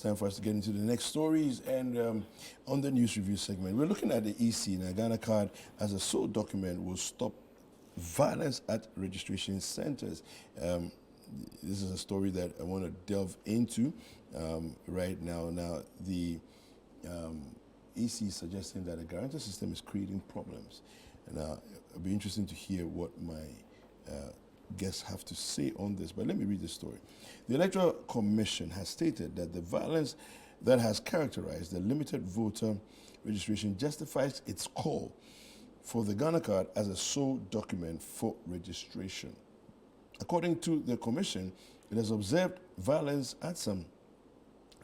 time for us to get into the next stories. And on the news review segment, we're looking at the EC. Now, Ghana card as a sole document will stop violence at registration centers. This is a story that I want to delve into right now. Now, the EC is suggesting that a guarantor system is creating problems. And it'll be interesting to hear what my guests have to say on this. But let me read the story. The Electoral Commission has stated that the violence that has characterized the limited voter registration justifies its call for the Ghana card as a sole document for registration. According to the Commission, it has observed violence at some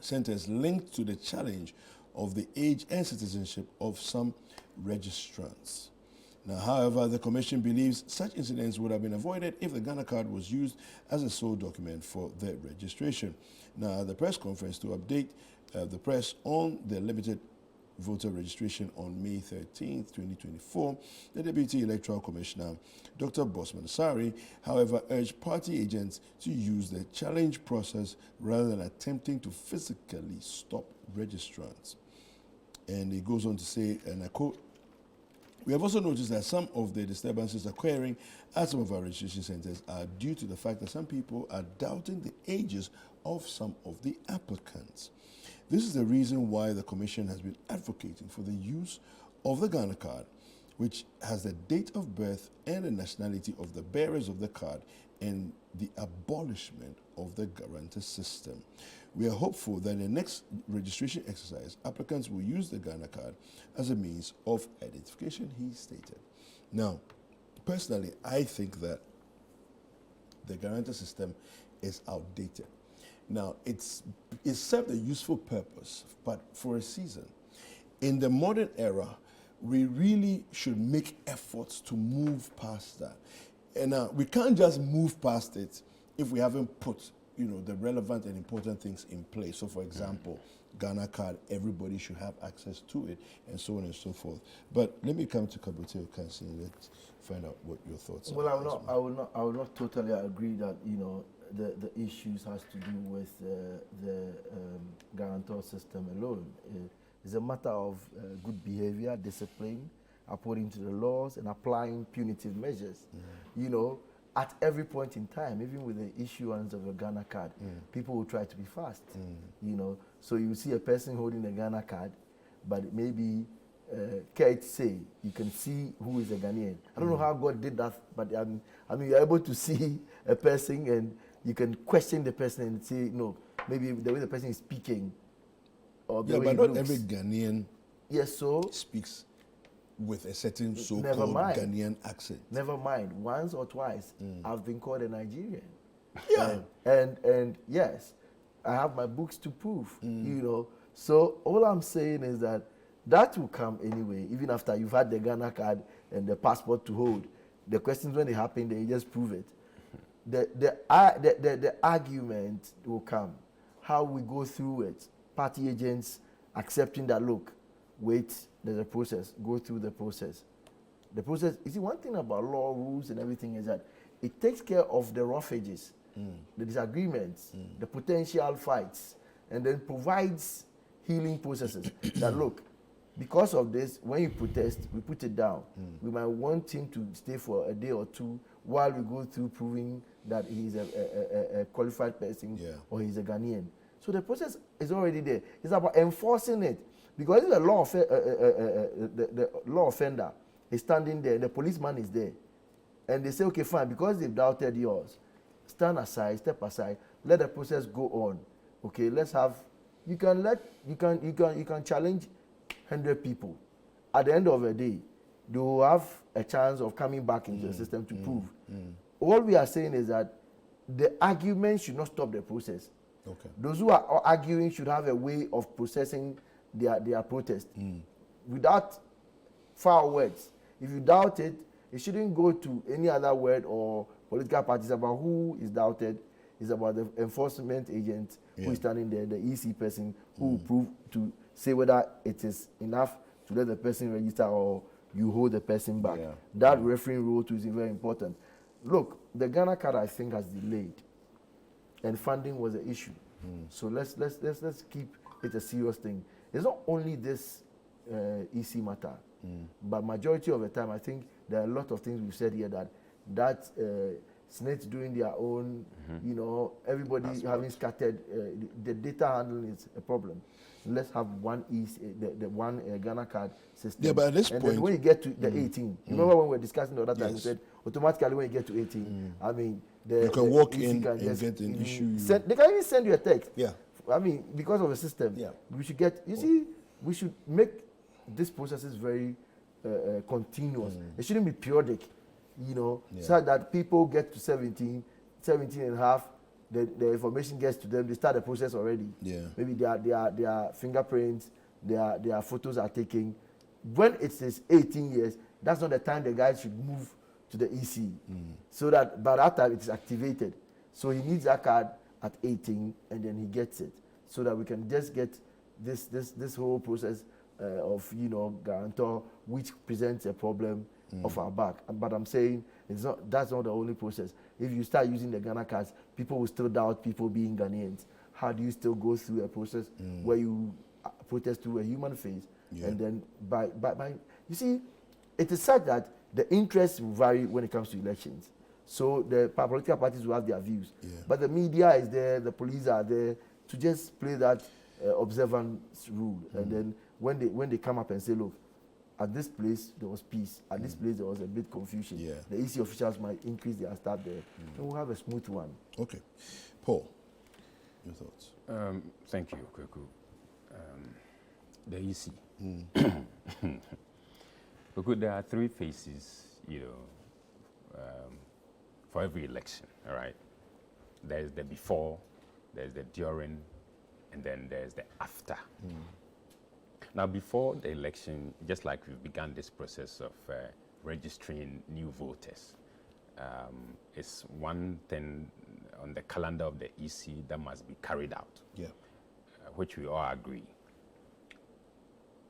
centers linked to the challenge of the age and citizenship of some registrants. Now, however, the Commission believes such incidents would have been avoided if the Ghana card was used as a sole document for their registration. Now, at the press conference to update the press on the limited voter registration on May 13, 2024, the Deputy Electoral Commissioner, Dr. Bosman Sari, however, urged party agents to use the challenge process rather than attempting to physically stop registrants. And he goes on to say, and I quote, "We have also noticed that some of the disturbances occurring at some of our registration centers are due to the fact that some people are doubting the ages of some of the applicants. This is the reason why the Commission has been advocating for the use of the Ghana card, which has the date of birth and the nationality of the bearers of the card, and the abolishment of the guarantor system. We are hopeful that in the next registration exercise, applicants will use the Ghana card as a means of identification," he stated. Now, personally, I think that the guarantor system is outdated. Now, it served a useful purpose, but for a season. In the modern era, we really should make efforts to move past that. And we can't just move past it if we haven't put, the relevant and important things in place. So, for example, Ghana card, everybody should have access to it, and so on and so forth. But let me come to Kabote Okansi and let's find out what your thoughts are. Well, I will not totally agree that the issues has to do with the guarantor system alone. It's a matter of good behavior, discipline, according to the laws, and applying punitive measures. At every point in time, even with the issuance of a Ghana card, people will try to be fast. So you see a person holding a Ghana card, but maybe Kate say you can see who is a Ghanaian. I don't know how God did that, but you're able to see a person and you can question the person and say, no, maybe the way the person is speaking, or the way but he not looks. every Ghanaian speaks with a certain so-called Ghanaian accent. Never mind. Once or twice, I've been called a Nigerian. Yeah. And yes, I have my books to prove, So all I'm saying is that will come anyway, even after you've had the Ghana card and the passport to hold. The questions, when they happen, they just prove it. The argument will come. How we go through it. Party agents accepting that, look, wait, there's a process. Go through the process. The process, you see, one thing about law, rules, and everything is that it takes care of the rough edges, the disagreements, the potential fights, and then provides healing processes that, look, because of this, when you protest, we put it down. We might want him to stay for a day or two while we go through proving that he's a qualified person or he's a Ghanaian. So the process is already there. It's about enforcing it. Because if the law offender is standing there, the policeman is there, and they say, okay, fine, because they've doubted yours, stand aside, step aside, let the process go on. Okay, let's have. You can challenge 100 people. At the end of the day, they will have a chance of coming back into the system to prove. All we are saying is that the argument should not stop the process. Okay. Those who are arguing should have a way of processing their protest without foul words. If you doubt it, it shouldn't go to any other word or political parties about who is doubted. It's about the enforcement agent who is standing there, the EC person who will prove to say whether it is enough to let the person register or you hold the person back. That refereeing role too is very important. Look, the Ghana card, I think, has delayed, and funding was the issue. So let's keep it a serious thing. It's not only this EC matter, but majority of the time, I think there are a lot of things we've said here that SNITs doing their own, you know, everybody having scattered, the data handling is a problem. Let's have one the one Ghana card system. Yeah, but at this and point, then when you get to the 18, remember when we were discussing the other time, we said automatically when you get to 18, I mean, you can walk in and get an issue. They can even send you a text. Yeah. I mean, because of the system, we should get. You see, we should make these processes very continuous. It shouldn't be periodic, you know, so that people get to 17 and a half. The information gets to them. They start the process already. Yeah. Maybe their fingerprints, their photos are taken. When it says 18 years, that's not the time the guy should move to the EC. So that by that time it is activated. So he needs that card at 18 and then he gets it. So that we can just get this whole process of, you know, guarantor, which presents a problem of our back. But I'm saying that's not the only process. If you start using the Ghana cards, people will still doubt people being Ghanaians. How do you still go through a process where you protest through a human face? And then by you see, it is such that the interests will vary when it comes to elections. So the political parties will have their views. But the media is there, the police are there to just play that observance rule. And then when they come up and say, look, at this place there was peace, at this place there was a bit confusion. The EC officials might increase their staff there, and we'll have a smooth one. Okay. Paul, your thoughts? Thank you, Kweku. The EC. Kweku, there are three phases, you know, for every election, all right? There's the before, there's the during, and then there's the after. Now, before the election, just like we've begun this process of registering new voters, it's one thing on the calendar of the EC that must be carried out, which we all agree.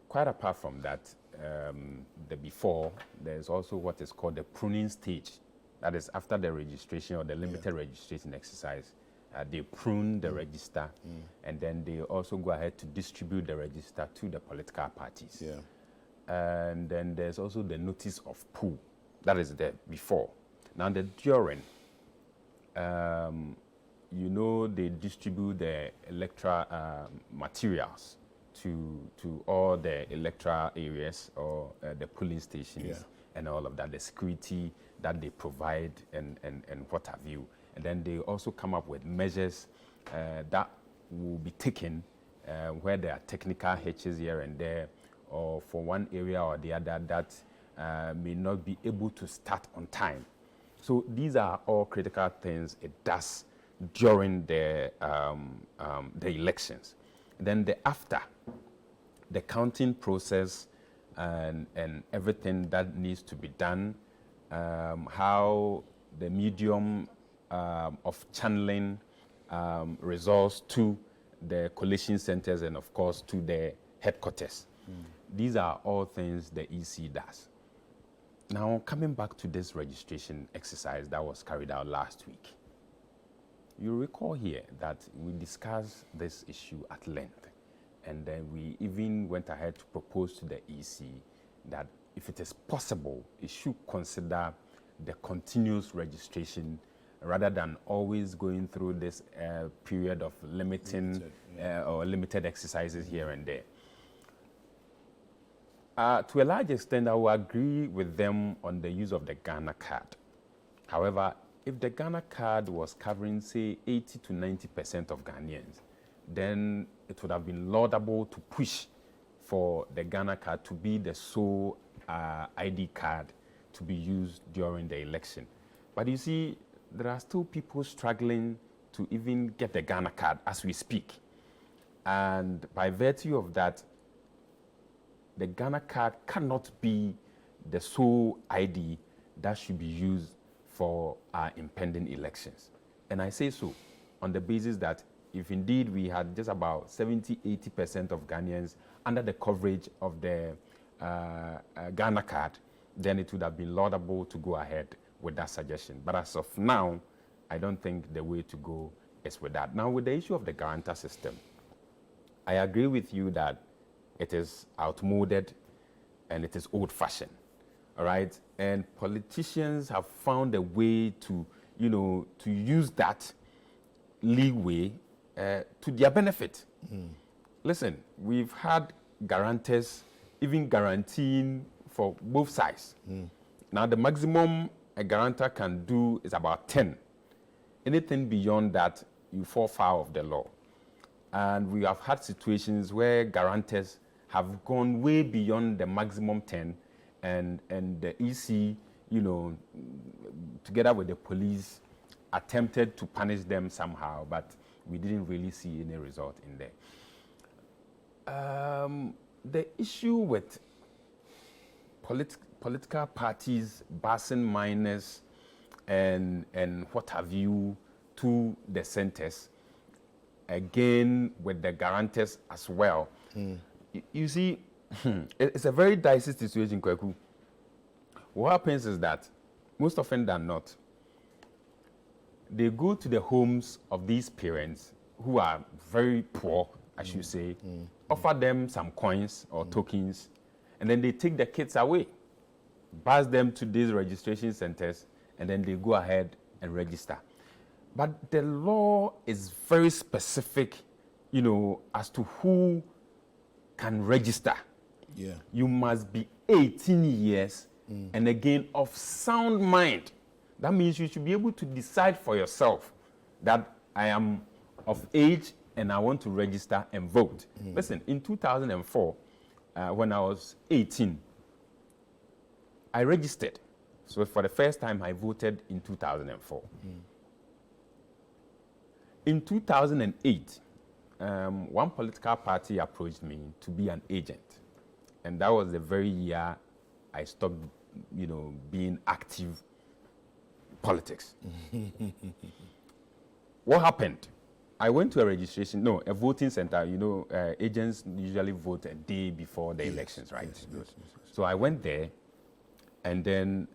Quite apart from that, the before, there's also what is called the pruning stage. That is after the registration or the limited registration exercise. They prune the register, and then they also go ahead to distribute the register to the political parties. And then there's also the notice of pool. That is the before. Now the during, you know, they distribute the electoral materials to all the electoral areas or the polling stations and all of that, the security that they provide and what have you. And then they also come up with measures that will be taken where there are technical hitches here and there, or for one area or the other that may not be able to start on time. So these are all critical things it does during the elections. Then the after, the counting process and everything that needs to be done, how the medium of channeling results to the collation centers and of course to the headquarters. These are all things the EC does. Now, coming back to this registration exercise that was carried out last week, you recall here that we discussed this issue at length, and then we even went ahead to propose to the EC that if it is possible, it should consider the continuous registration rather than always going through this period of limited exercises here and there. To a large extent, I will agree with them on the use of the Ghana card. However, if the Ghana card was covering, say, 80 to 90% of Ghanaians, then it would have been laudable to push for the Ghana card to be the sole ID card to be used during the election. But you see, there are still people struggling to even get the Ghana card as we speak. And by virtue of that, the Ghana card cannot be the sole ID that should be used for our impending elections. And I say so on the basis that if indeed we had just about 70–80% of Ghanaians under the coverage of the Ghana card, then it would have been laudable to go ahead with that suggestion. But as of now, I don't think the way to go is with that. Now, with the issue of the guarantor system, I agree with you that it is outmoded and it is old-fashioned, all right? And politicians have found a way to, to use that leeway to their benefit. Listen, we've had guarantors even guaranteeing for both sides. Now, the maximum a guarantor can do is about 10. Anything beyond that, you fall foul of the law. And we have had situations where guarantors have gone way beyond the maximum 10, and the EC, together with the police, attempted to punish them somehow, but we didn't really see any result in there. The issue with political parties busing minors and what have you to the centers, again with the guarantors as well. You see, it's a very dicey situation, Kweku. What happens is that, most often than not, they go to the homes of these parents who are very poor, I should say, offer them some coins or tokens, and then they take the kids away, bus them to these registration centers, and then they go ahead and register. But the law is very specific, as to who can register. Yeah. You must be 18 years and again of sound mind. That means you should be able to decide for yourself that I am of age and I want to register and vote. Listen, in 2004, when I was 18, I registered. So for the first time, I voted in 2004. In 2008, one political party approached me to be an agent. And that was the very year I stopped, being active politics. What happened? I went to a voting center. Agents usually vote a day before the elections, right? Yes. So I went there, and then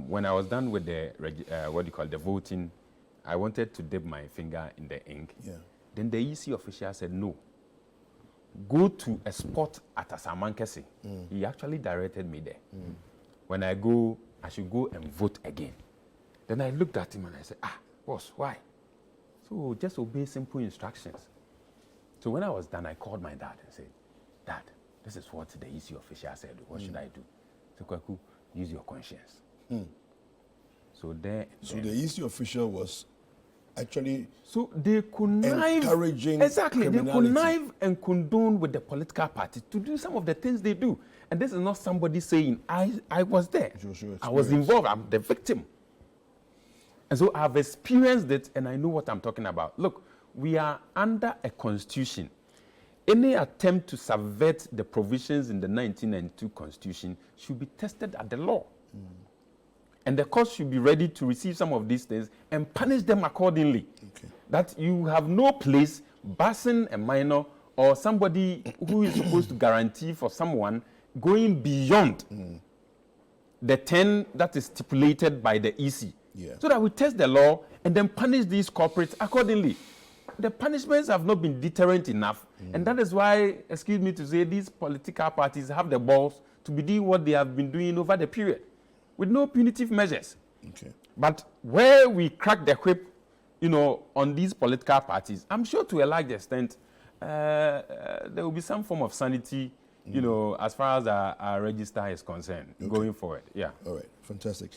when I was done with the the voting, I wanted to dip my finger in the ink. Yeah. Then the EC official said, no, go to a spot at Asamankesi. He actually directed me there. When I go, I should go and vote again. Then I looked at him and I said, boss, why? So just obey simple instructions. So when I was done, I called my dad and said, Dad, this is what the EC official said. What should I do? So Kwaku, use your conscience. So the EC official was actually they connive, encouraging exactly, they criminality. connive and condone with the political parties to do some of the things they do. And this is not somebody saying, I was there. I was involved, I'm the victim. And so I've experienced it and I know what I'm talking about. Look, we are under a constitution. Any attempt to subvert the provisions in the 1992 constitution should be tested at the law. And the court should be ready to receive some of these things and punish them accordingly. Okay. That you have no place busing a minor or somebody who is supposed to guarantee for someone going beyond the 10 that is stipulated by the EC. Yeah. So that we test the law and then punish these corporates accordingly. The punishments have not been deterrent enough. And that is why, excuse me to say, these political parties have the balls to be doing what they have been doing over the period with no punitive measures. Okay. But where we crack the whip, on these political parties, I'm sure to a large extent, there will be some form of sanity, as far as our register is concerned, going forward. Yeah. All right. Fantastic.